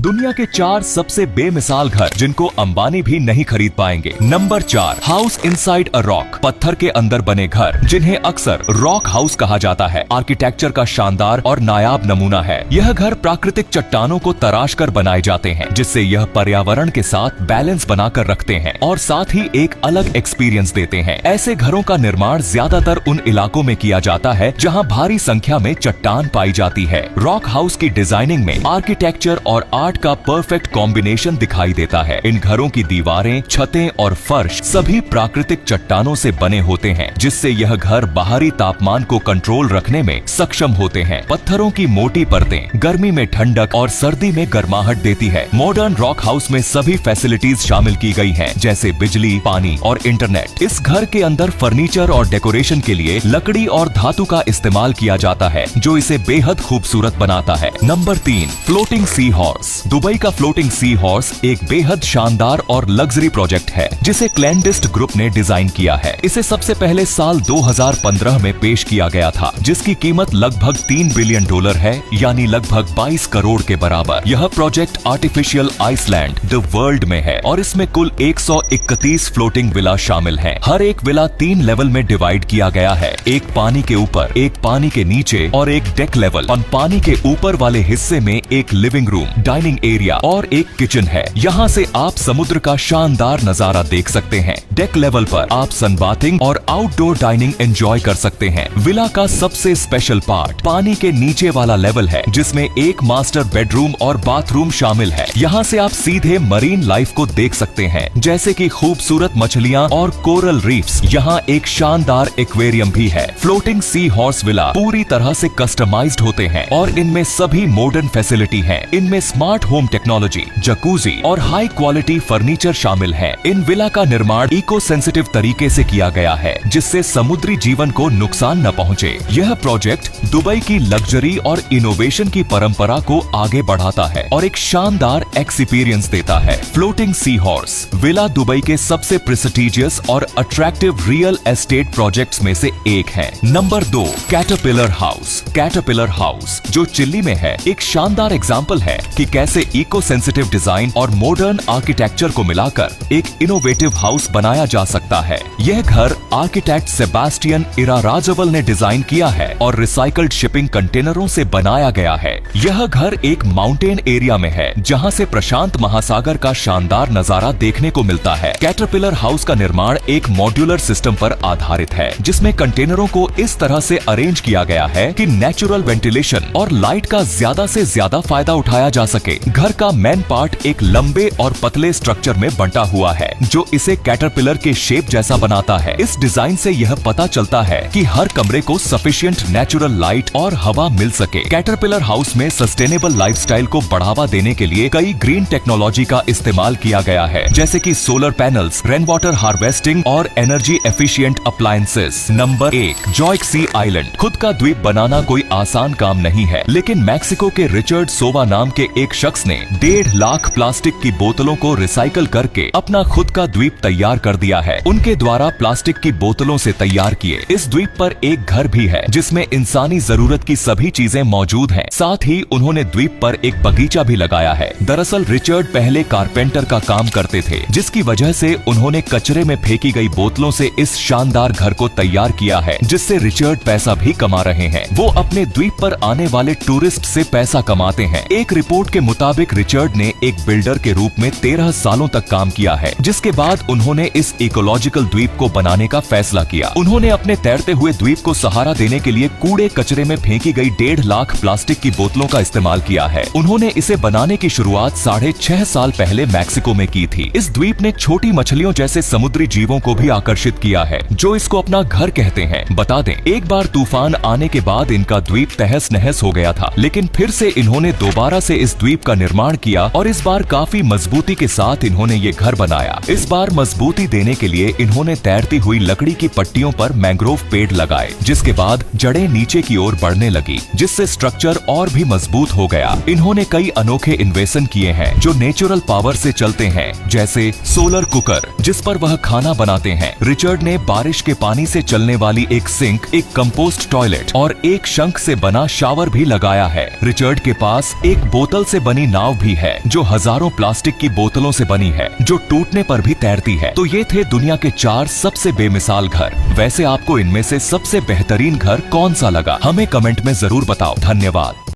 दुनिया के 4 सबसे बेमिसाल घर जिनको अंबानी भी नहीं खरीद पाएंगे। Number 4, house inside a rock, पत्थर के अंदर बने घर जिन्हें अक्सर रॉक हाउस कहा जाता है। आर्किटेक्चर का शानदार और नायाब नमूना है। यह घर प्राकृतिक चट्टानों को तराश कर बनाए जाते हैं, जिससे यह पर्यावरण के साथ बैलेंस बनाकर रखते हैं और साथ ही एक अलग एक्सपीरियंस देते हैं। ऐसे घरों का निर्माण ज्यादातर उन इलाकों में किया जाता है जहाँ भारी संख्या में चट्टान पाई जाती है। रॉक हाउस की डिजाइनिंग में आर्किटेक्चर और आर्ट का परफेक्ट कॉम्बिनेशन दिखाई देता है। इन घरों की दीवारें, छतें और फर्श सभी प्राकृतिक चट्टानों से बने होते हैं, जिससे यह घर बाहरी तापमान को कंट्रोल रखने में सक्षम होते हैं। पत्थरों की मोटी परतें गर्मी में ठंडक और सर्दी में गर्माहट देती है। मॉडर्न रॉक हाउस में सभी फैसिलिटीज शामिल की गई हैं, जैसे बिजली, पानी और इंटरनेट। इस घर के अंदर फर्नीचर और डेकोरेशन के लिए लकड़ी और धातु का इस्तेमाल किया जाता है, जो इसे बेहद खूबसूरत बनाता है। Number 3, floating sea horse. Dubai का फ्लोटिंग सी हॉर्स एक बेहद शानदार और लग्जरी प्रोजेक्ट है, जिसे क्लैंडिस्ट ग्रुप ने डिजाइन किया है। इसे सबसे पहले साल 2015 में पेश किया गया था, जिसकी कीमत लगभग $3 बिलियन है, यानी लगभग 22 करोड़ के बराबर। यह project artificial island the world में है और इसमें कुल 131 फ्लोटिंग विला शामिल हैं। हर एक विला 3 लेवल में डिवाइड किया गया है, एक पानी के ऊपर, एक पानी के नीचे और एक डेक लेवल। और पानी के ऊपर वाले हिस्से में एक लिविंग रूम, डाइनिंग एरिया और एक किचन है। यहाँ से आप समुद्र का शानदार नजारा देख सकते हैं। डेक लेवल पर आप सनबाथिंग और आउटडोर डाइनिंग एंजॉय कर सकते हैं। विला का सबसे स्पेशल पार्ट पानी के नीचे वाला लेवल है, जिसमें एक मास्टर बेडरूम और बाथरूम शामिल है। यहाँ से आप सीधे मरीन लाइफ को देख सकते हैं, जैसे कि खूबसूरत मछलियाँ और कोरल रीफ्स। यहाँ एक शानदार एक्वेरियम भी है। फ्लोटिंग सी हॉर्स विला पूरी तरह से कस्टमाइज्ड होते हैं और इनमें सभी मॉडर्न फैसिलिटी है। इनमें स्मार्ट होम टेक्नोलॉजी, जकूजी और हाई क्वालिटी फर्नीचर शामिल है। इन विला का निर्माण इको सेंसिटिव तरीके से किया गया है, जिससे समुद्री जीवन को नुकसान न पहुंचे। यह प्रोजेक्ट दुबई की लग्जरी और इनोवेशन की परंपरा को आगे बढ़ाता है और एक शानदार एक्सपीरियंस देता है। Floating sea horse villa Dubai के सबसे प्रेस्टिजियस और अट्रैक्टिव रियल एस्टेट प्रोजेक्ट्स में से एक है। Number 2, caterpillar house. Caterpillar house जो चिल्ली में है, एक शानदार एग्जाम्पल है कि कैसे इको सेंसिटिव डिजाइन और मॉडर्न आर्किटेक्चर को मिलाकर एक इनोवेटिव हाउस बनाया जा सकता है। यह घर आर्किटेक्ट सेबास्टियन इराराजवल ने डिजाइन किया है और रिसाइकल्ड शिपिंग कंटेनरों से बनाया गया है। यह घर एक माउंटेन एरिया में है, जहां से प्रशांत महासागर का शानदार नजारा देखने को मिलता है। कैटरपिलर हाउस का निर्माण एक मॉड्यूलर सिस्टम पर आधारित है, जिसमें कंटेनरों को इस तरह से अरेंज किया गया है कि नेचुरल वेंटिलेशन और लाइट का ज्यादा से ज्यादा फायदा उठाया जा सके। घर का मेन पार्ट एक लंबे और पतले स्ट्रक्चर में बंटा हुआ है, जो इसे कैटरपिलर के शेप जैसा बनाता है। इस डिजाइन से यह पता चलता है कि हर कमरे को सफिशिएंट नेचुरल लाइट और हवा मिल सके। कैटरपिलर हाउस में सस्टेनेबल लाइफस्टाइल को बढ़ावा देने के लिए कई ग्रीन टेक्नोलॉजी का इस्तेमाल किया गया है, जैसे कि solar panels, rain water harvesting और एनर्जी एफिशिएंट अप्लायंसेस। नंबर 1, जॉयक सी आइलैंड। खुद का द्वीप बनाना कोई आसान काम नहीं है, लेकिन मैक्सिको के रिचर्ड सोवा नाम के एक शख्स ने 1.5 लाख प्लास्टिक की बोतलों को रिसाइकल करके अपना खुद का द्वीप तैयार कर दिया है। उनके द्वारा प्लास्टिक की बोतलों से तैयार किए इस द्वीप पर एक घर भी है, जिसमें इंसानी जरूरत की सभी चीजें मौजूद हैं। साथ ही उन्होंने द्वीप पर एक बगीचा भी लगाया है। दरअसल रिचर्ड पहले कारपेंटर का काम करते थे, जिसकी वजह से उन्होंने कचरे में फेंकी गई बोतलों से इस शानदार घर को तैयार किया है, जिससे रिचर्ड पैसा भी कमा रहे हैं। वो अपने द्वीप पर आने वाले टूरिस्ट से पैसा कमाते हैं। एक रिपोर्ट के मुताबिक रिचर्ड ने एक बिल्डर के रूप में 13 सालों तक काम किया है, जिसके बाद उन्होंने इस इकोलॉजिकल द्वीप को बनाने का फैसला किया। उन्होंने अपने तैरते हुए द्वीप को सहारा देने के लिए कूड़े कचरे में फेंकी गई 1.5 लाख प्लास्टिक की बोतलों का इस्तेमाल किया है। उन्होंने इसे बनाने की शुरुआत 6.5 साल पहले मैक्सिको में की थी। इस द्वीप ने छोटी मछलियों जैसे समुद्री जीवों को भी आकर्षित किया है, जो इसको अपना घर कहते हैं। बता दें, एक बार तूफान आने के बाद इनका द्वीप तहस नहस हो गया था, लेकिन फिर से इन्होंने दोबारा से इस द्वीप का निर्माण किया और इस बार काफी मजबूती के साथ इन्होंने ये घर बनाया। इस बार मजबूती देने के लिए इन्होंने तैरती हुई लकड़ी की पट्टियों पर मैंग्रोव पेड़ लगाए, जिसके बाद जड़ें नीचे की ओर बढ़ने लगी, जिससे स्ट्रक्चर और भी मजबूत हो गया। इन्होंने कई अनोखे इन्वेशन किए हैं जो नेचुरल पावर से चलते हैं, जैसे सोलर कुकर, जिस पर वह खाना बनाते हैं। रिचर्ड ने बारिश के पानी से चलने वाली एक सिंक, एक कंपोस्ट टॉयलेट और एक शंख से बना शावर भी लगाया है। रिचर्ड के पास एक बोतल से बनी नाव भी है जो हजारों प्लास्टिक की बोतलों से बनी है जो टूटने पर भी तैरती है। तो ये थे दुनिया के 4 सबसे बेमिसाल घर। वैसे आपको इनमें से सबसे बेहतरीन घर कौन सा लगा, हमें कमेंट में जरूर बताओ। धन्यवाद।